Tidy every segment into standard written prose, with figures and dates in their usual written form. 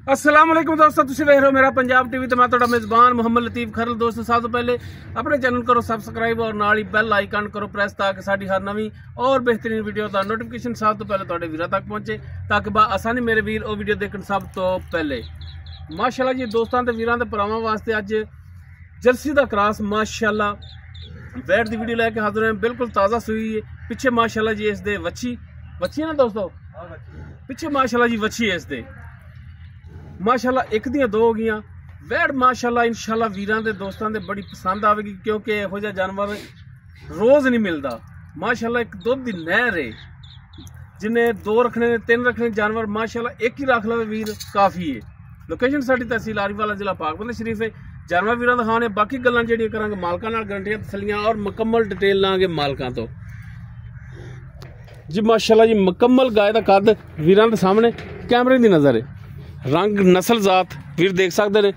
अस्सलाम वालेकुम दोस्तों, तुसीं देख रहे हो मेरा पंजाब टीवी तो मैं तुहाडा मेज़बान मोहम्मद लतीफ खरल। दोस्तों सब तो पहले अपने चैनल करो सबसक्राइब और नाल ही बैल आइकन करो प्रेस ताकि साडी हर नवी और बेहतरीन वीडियो का नोटिफिकेशन सब तो पहले तुहाडे वीरां तक पहुंचे ताकि आसानी मेरे वीर वो वीडियो देखण सब तो पहले। माशाअल्लाह जी दोस्तों ते वीरां ते भरावां वास्ते अज जर्सी दा क्रॉस माशाअल्लाह बैट दी वीडियो लैके हाजिर हैं। बिल्कुल ताज़ा सूई है। पिछे माशाअल्लाह जी इसदे वच्छी है ना दोस्तों, पिछे माशाअल्लाह जी वच्छी है इसदे माशाअल्लाह एक दियां दो हो गई वैड माशाअल्लाह इंशाअल्लाह वीरां दे दोस्तां दे बड़ी पसंद आवेगी क्योंकि इहो जिहा जानवर रोज़ नहीं मिलता। माशाअल्लाह एक दुध दी नहर है, जिन्हें दो रखने ने तीन रखने जानवर माशाअल्लाह एक ही रख लवे वीर काफ़ी है। लोकेशन साडी तहसील आरीवाला जिला पाकबंद शरीफ है। जानवर वीरां दिखाने बाकी गल्लां जेहड़ियां करांगे मालकां नाल गारंटियां तसलियां और मुकम्मल डिटेल लांगे मालकां तो जी। माशाअल्लाह जी मुकम्मल गाय दा कद वीरां दे सामने कैमरे दी नज़र है। रंग नस्ल जात वीर देख सकते हैं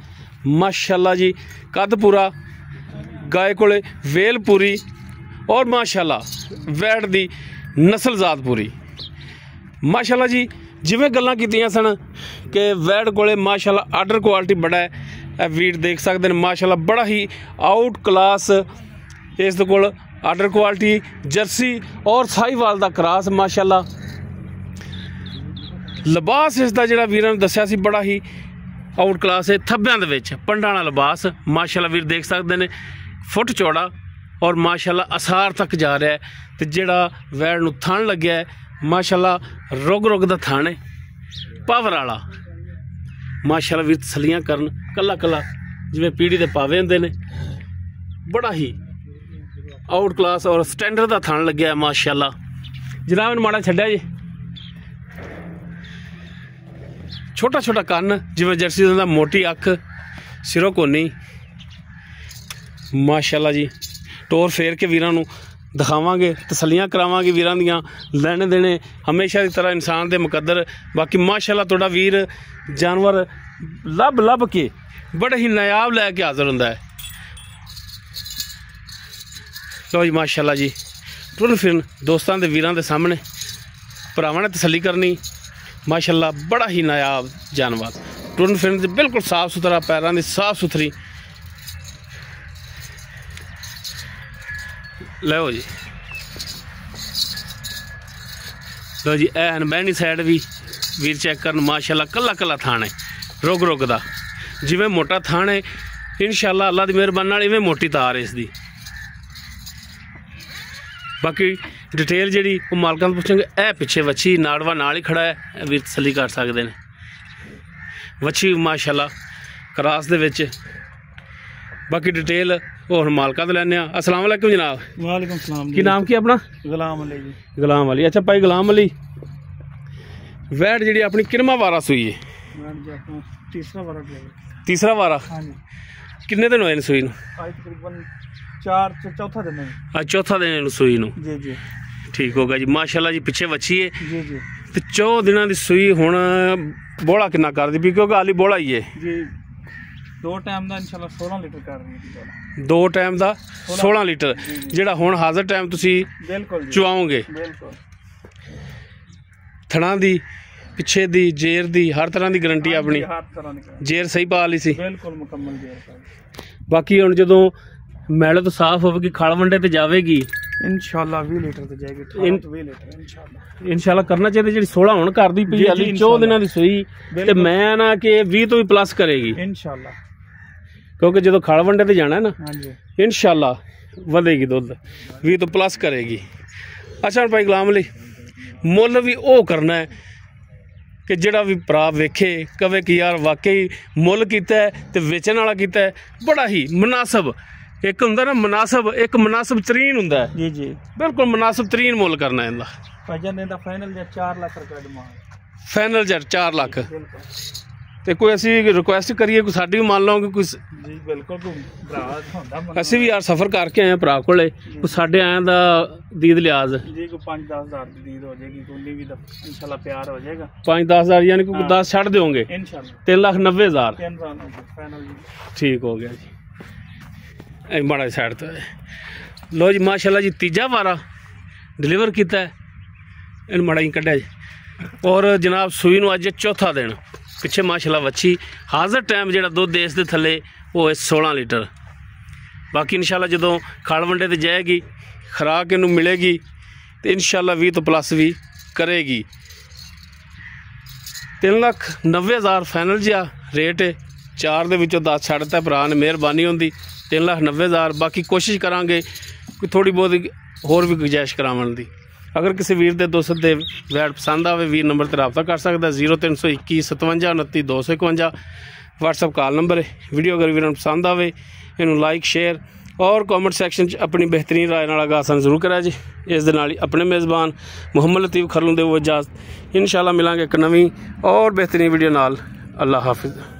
माशाअल्लाह जी। कद पूरा गाय कोले वेल पूरी और माशाअल्लाह वैट दी नस्ल जात पूरी माशाअल्लाह जी। जिवें गल्लां कीतियां सन कि वैट कोले माशाअल्लाह आर्डर क्वालिटी बड़ा है, वीर देख सकते हैं माशाअल्लाह बड़ा ही आउट क्लास इस कोल आर्डर क्वालिटी जर्सी और साहिवाल दा क्रॉस माशाअल्लाह। लिबास इसका जो वीर ने दसिया बड़ा ही आउट क्लास है। थब्बियां दे विच पंडा वाला लिबास माशाअल्लाह वीर देख सकते हैं फुट चौड़ा और माशाअल्लाह असार तक जा रहा है। तो जोड़ा वैड़ नूं थण लग्या है माशाअल्लाह रुग रुग दा थण है पावर वाला माशाअल्लाह वीर तसलियां करन कला कला जिवें पीढ़ी दे पावे हुंदे ने। बड़ा ही आउट क्लास और स्टैंडर्ड दा थण लग्या है माशाअल्लाह। जनाब इन्हूं माड़ा छड्डिया जी, छोटा छोटा कन्न जिवें जर्सी दा, मोटी अख सिरों कोनी माशाअल्लाह जी। टोर फेर के वीरां नूं दिखावांगे तसलियां करावांगे वीरां दियां लेने देने हमेशा की तरह इंसान दे मुकद्दर। बाकी माशाअल्लाह तुहाडा वीर जानवर लभ लभ के बड़े ही नायाब लैके हाजिर हुंदा है। लो जी माशाअल्लाह जी टुरन फिरन दोस्तां दे वीरां दे सामने भरावां ने तसली करनी माशाअल्लाह बड़ा ही नायाब जानवर। टुरन फिरन बिल्कुल साफ सुथरा पैरों की साफ सुथरी। लो जी लो जी एन बैनी साइड भी वीर चेक कर माशाअल्लाह कला कला थान है रुग रुग दा जिवें मोटा थान है इंशाअल्लाह अल्लाह की मेहरबानी नाल इवें मोटी तार है इसकी। बाकी डिटेल जी वो मालकां तो पूछेंगे। ए पिछे वच्छी नाड़वा नाल ही खड़ा है, वीर तसली कर सकते हैं। वच्छी माशाअल्लाह क्रॉस दे विच। बाकी डिटेल और मालकां तो लैने। अस्सलाम वालेकुम जनाब। वालेकुम सलाम। की नाम की अपना? गुलाम अली जी। गुलाम अली। अच्छा भाई गुलाम अली वैट जी अपनी किरमा वारा सुई है? तीसरा वारा। तीसरा वारा? हाँ जी। किन्ने दिन होए सुई नूं? तकरीबन चौथा दिन है। आज चौथा दिन सुई नूं? जी जी ठीक होगा जी माशाअल्लाह जी। पिछे वच्छी है जी जी। तो 14 दिनों की सुई हुण बोला कितना कर दी? क्योंकि आली बोला ही है जी। दो टाइम का इंशाल्लाह 16 लीटर कर रही है। दो टाइम का 16 लीटर जिहड़ा हुण हाज़र टाइम तुसी चुआओगे? बिल्कुल। थणा दी पिछे दी जेर दी हर तरह की गारंटी अपनी? जेर सही पा ली सी? बिल्कुल मुकम्मल जेर। बाकी हुण जदों मैले तो साफ होगी खाल वंडे ते जाएगी इंशाल्लाह 20 लीटर ते जाएगी। 20 लीटर इंशाल्लाह करना चाहिए। जी 16 हुण कर दी पई हाली 14 दिनों की सुई ते मैं ना कि 20 तो भी प्लस करेगी इंशाल्लाह क्योंकि जो खाल वंडे ते जाना है ना हाँ जी इंशाल्लाह वधेगी दुध 20 तो प्लस करेगी। अच्छा भाई गुलाम अली मुल भी वो करना है कि जिहड़ा भी भरा वेखे कवे कि यार वाकई मुल कीता है ते वेचण वाला कीता है बड़ा ही मुनासिब। एक हुंदा ना मुनासिब, एक मुनासिब तरीन हुंदा है। जी जी बिल्कुल मुनासिब तरीन मुल करना है इनदा। भाईजान इहदा फाइनल जा 4 लाख रुपए डिमांड। फाइनल जा 4 लाख। तो कोई असी रिक्वेस्ट करिए कोई साडी भी मान लो कि कुछ जी बिल्कुल असी भी यार सफ़र करके आए भरा कोले कोई साडे आया दा दीद लिहाज जी कोई 5-10 हज़ार की दीद हो जाएगी कोई भी इंशाल्लाह प्यार हो जाएगा। 5-10 हज़ार यानी कि 10 छड़ दोगे इंशाल्लाह 3,90,000 फाइनल। ठीक हो गया जी। माड़ा साइड तो लो जी माशाअल्लाह जी तीजा वारा डिलीवर किया है इन माड़ा ही कढ़िया जी। और जनाब सूई नूं अज चौथा दिन ਪਿੱਛੇ ਮਾਸ਼ਾਅੱਲਾ ਵੱਛੀ ਹਾਜ਼ਰ ਟਾਈਮ ਜਿਹੜਾ ਦੁੱਧ ਇਸ ਦੇ ਥੱਲੇ ਉਹ ਹੈ 16 ਲੀਟਰ। ਬਾਕੀ ਇਨਸ਼ਾਅੱਲਾ ਜਦੋਂ ਖਲ ਵੰਡੇ ਤੇ ਜਾਏਗੀ ਖੁਰਾਕ ਇਹਨੂੰ ਮਿਲੇਗੀ ਤੇ ਇਨਸ਼ਾਅੱਲਾ 20 ਤੋਂ ਪਲੱਸ ਵੀ ਕਰੇਗੀ। 3,90,000 ਫਾਈਨਲ ਜਿਹਾ ਰੇਟ ਹੈ। 4 ਦੇ ਵਿੱਚੋਂ 10 ਛੱਡਤਾ ਭਰਾ ਨੇ, ਮਿਹਰਬਾਨੀ ਹੁੰਦੀ। 3,90,000 ਬਾਕੀ ਕੋਸ਼ਿਸ਼ ਕਰਾਂਗੇ ਕੋਈ ਥੋੜੀ ਬਹੁਤ ਹੋਰ ਵੀ ਗੁੰਜਾਇਸ਼ ਕਰਾਉਣ ਦੀ। अगर किसी वीर दे दोस्त दे वैट पसंद आवे वीर नंबर पर रब्ता कर सकता। 0321 57 29 251 व्हाट्सअप कॉल नंबर है। वीडियो अगर वीर पसंद आवे इनू लाइक शेयर और कॉमेंट सैक्शन अपनी बेहतरीन राय नाल आगाह जरूर करा जी। इस दे नाल ही अपने मेज़बान मुहम्मद लतीफ़ खरलों दे वो इजाज़त। इंशाअल्लाह मिलांगे एक नवीं और बेहतरीन वीडियो नाल। अल्लाह हाफिज़।